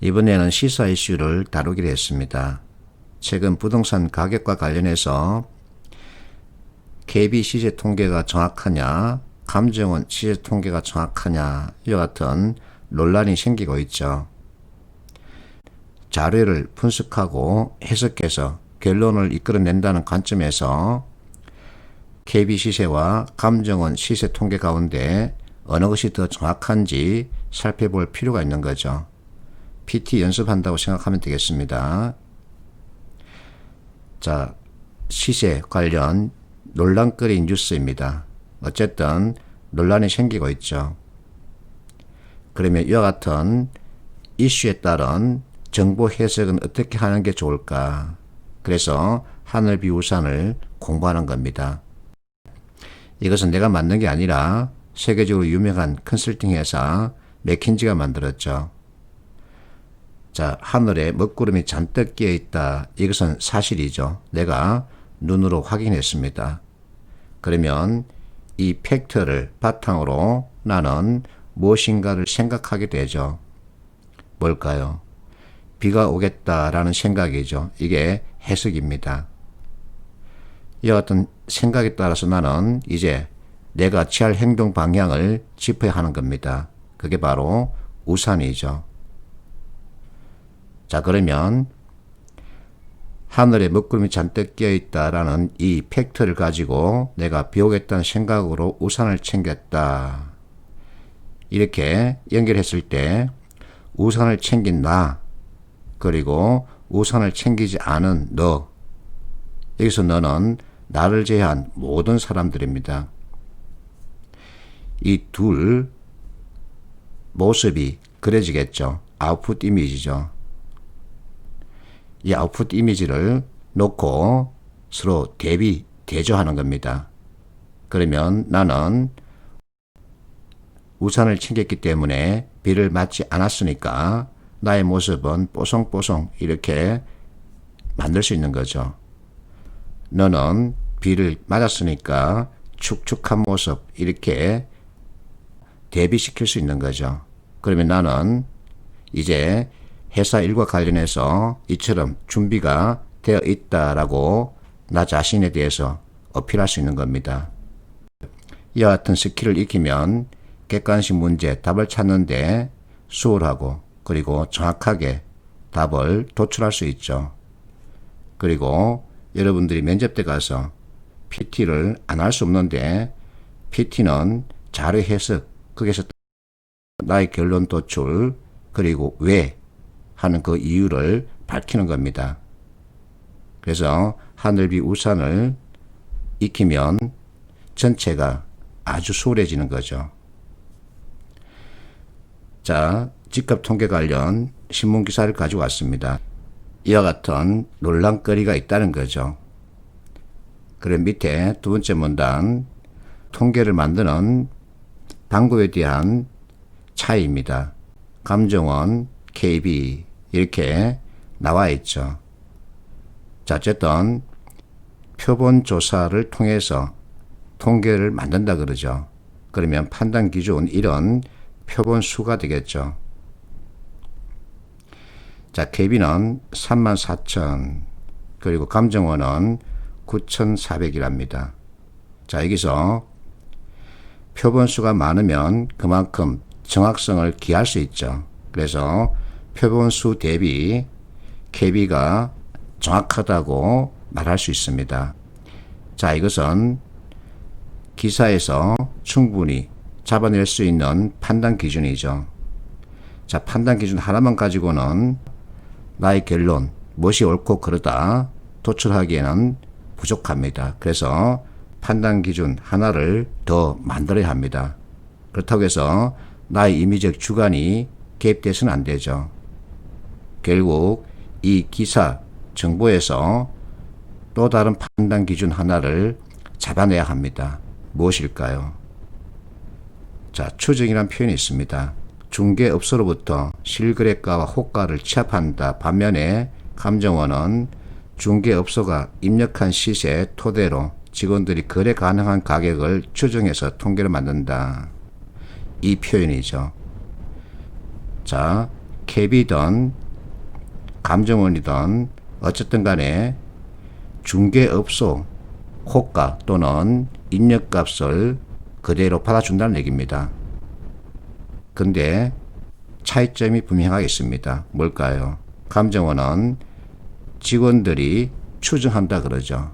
이번에는 시사 이슈를 다루기로 했습니다. 최근 부동산 가격과 관련해서 KB 시세 통계가 정확하냐, 감정원 시세 통계가 정확하냐 이와 같은 논란이 생기고 있죠. 자료를 분석하고 해석해서 결론을 이끌어낸다는 관점에서 KB 시세와 감정원 시세 통계 가운데 어느 것이 더 정확한지 살펴볼 필요가 있는 거죠. PT 연습한다고 생각하면 되겠습니다. 자, 시세 관련 논란거리 뉴스입니다. 어쨌든 논란이 생기고 있죠. 그러면 이와 같은 이슈에 따른 정보 해석은 어떻게 하는 게 좋을까? 그래서 하늘비 우산을 공부하는 겁니다. 이것은 내가 만든 게 아니라 세계적으로 유명한 컨설팅 회사 맥킨지가 만들었죠. 자, 하늘에 먹구름이 잔뜩 끼어 있다. 이것은 사실이죠. 내가 눈으로 확인했습니다. 그러면 이 팩트를 바탕으로 나는 무엇인가를 생각하게 되죠. 뭘까요? 비가 오겠다라는 생각이죠. 이게 해석입니다. 이와 같은 생각에 따라서 나는 이제 내가 취할 행동 방향을 짚어야 하는 겁니다. 그게 바로 우산이죠. 자, 그러면 하늘에 먹구름이 잔뜩 끼어있다라는 이 팩트를 가지고 내가 비 오겠다는 생각으로 우산을 챙겼다. 이렇게 연결했을 때 우산을 챙긴 나, 그리고 우산을 챙기지 않은 너, 여기서 너는 나를 제외한 모든 사람들입니다. 이 둘 모습이 그려지겠죠. 아웃풋 이미지죠. 이 아웃풋 이미지를 놓고 서로 대조하는 겁니다. 그러면 나는 우산을 챙겼기 때문에 비를 맞지 않았으니까 나의 모습은 뽀송뽀송 이렇게 만들 수 있는 거죠. 너는 비를 맞았으니까 축축한 모습 이렇게 대비시킬 수 있는 거죠. 그러면 나는 이제 회사 일과 관련해서 이처럼 준비가 되어 있다라고 나 자신에 대해서 어필할 수 있는 겁니다. 이와 같은 스킬을 익히면 객관식 문제 답을 찾는데 수월하고 그리고 정확하게 답을 도출할 수 있죠. 그리고 여러분들이 면접 때 가서 PT를 안 할 수 없는데 PT는 자료 해석, 거기서 나의 결론 도출, 그리고 왜 하는 그 이유를 밝히는 겁니다. 그래서 하늘비 우산을 익히면 전체가 아주 수월해지는 거죠. 자, 집값 통계 관련 신문 기사를 가지고 왔습니다. 이와 같은 논란거리가 있다는 거죠. 그럼 밑에 두 번째 문단, 통계를 만드는 방법에 대한 차이입니다. 감정원, KB 이렇게 나와 있죠. 자, 어쨌든 표본 조사를 통해서 통계를 만든다 그러죠. 그러면 판단 기준 이런 표본 수가 되겠죠. 자, KB는 34,000 그리고 감정원은 9,400이랍니다. 자, 여기서 표본 수가 많으면 그만큼 정확성을 기할 수 있죠. 그래서 표본 수 대비 KB가 정확하다고 말할 수 있습니다. 자, 이것은 기사에서 충분히 잡아낼 수 있는 판단 기준이죠. 자, 판단 기준 하나만 가지고는 나의 결론, 무엇이 옳고 그르다 도출하기에는 부족합니다. 그래서 판단 기준 하나를 더 만들어야 합니다. 그렇다고 해서 나의 임의적 주관이 개입돼서는 안 되죠. 결국 이 기사 정보에서 또 다른 판단 기준 하나를 잡아내야 합니다. 무엇일까요? 자, 추정이라는 표현이 있습니다. 중개업소로부터 실거래가와 호가를 취합한다. 반면에 감정원은 중개업소가 입력한 시세 토대로 직원들이 거래 가능한 가격을 추정해서 통계를 만든다. 이 표현이죠. 자, 캡이든 감정원이든 어쨌든 간에 중개업소 호가 또는 입력값을 그대로 받아준다는 얘기입니다. 근데 차이점이 분명하게 있습니다. 뭘까요? 감정원은 직원들이 추정한다 그러죠.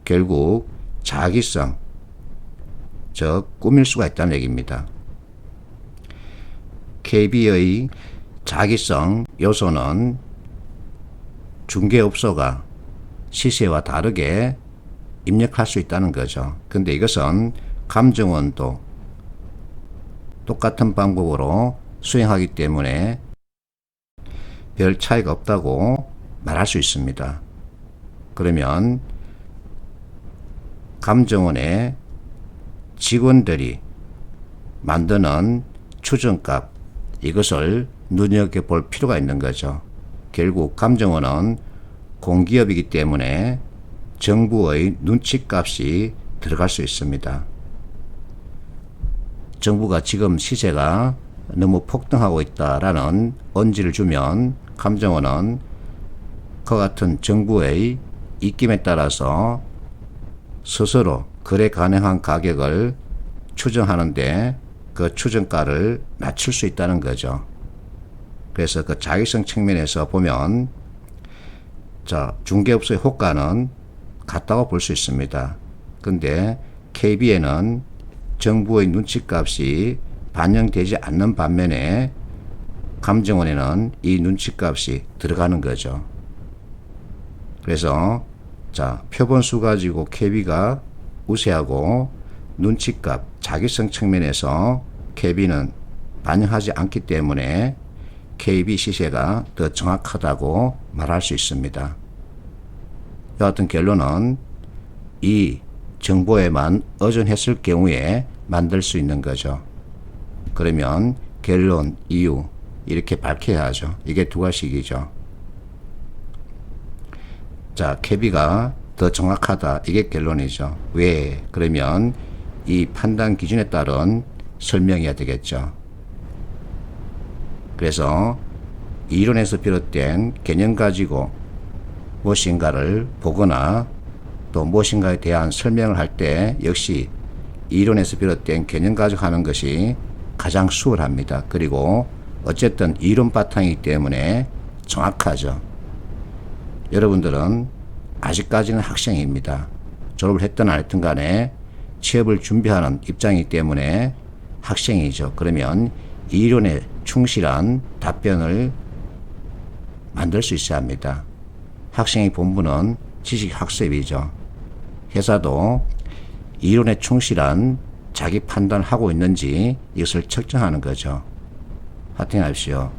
결국 자기성, 즉 꾸밀 수가 있다는 얘기입니다. KB의 자기성 요소는 중개업소가 시세와 다르게 입력할 수 있다는 거죠. 근데 이것은 감정원도 똑같은 방법으로 수행하기 때문에 별 차이가 없다고 말할 수 있습니다. 그러면 감정원의 직원들이 만드는 추정값, 이것을 눈여겨볼 필요가 있는 거죠. 결국 감정원은 공기업이기 때문에 정부의 눈치값이 들어갈 수 있습니다. 정부가 지금 시세가 너무 폭등하고 있다라는 언지를 주면 감정원은 그 같은 정부의 입김에 따라서 스스로 거래 가능한 가격을 추정하는데 그 추정가를 낮출 수 있다는 거죠. 그래서 그 자기성 측면에서 보면 중개업소의 호가는 같다고 볼 수 있습니다. 근데 KB에는 정부의 눈치값이 반영되지 않는 반면에 감정원에는 이 눈치값이 들어가는 거죠. 그래서 표본수 가지고 KB가 우세하고 눈치값, 자기성 측면에서 KB는 반영하지 않기 때문에 KB 시세가 더 정확하다고 말할 수 있습니다. 여하튼 결론은 이 정보에만 의존했을 경우에 만들 수 있는 거죠. 그러면 결론, 이유 이렇게 밝혀야 하죠. 이게 두 가지이죠. KB가 더 정확하다. 이게 결론이죠. 왜? 그러면 이 판단 기준에 따른 설명해야 되겠죠. 그래서 이론에서 비롯된 개념 가지고 무엇인가를 보거나 또 무엇인가에 대한 설명을 할 때 역시 이론에서 비롯된 개념 가지고 하는 것이 가장 수월합니다. 그리고 어쨌든 이론 바탕이기 때문에 정확하죠. 여러분들은 아직까지는 학생입니다. 졸업을 했든 안 했든 간에 취업을 준비하는 입장이기 때문에 학생이죠. 그러면 이론에 충실한 답변을 만들 수 있어야 합니다. 학생의 본분은 지식학습이죠. 회사도 이론에 충실한 자기 판단을 하고 있는지 이것을 측정하는 거죠. 파이팅 하십시오.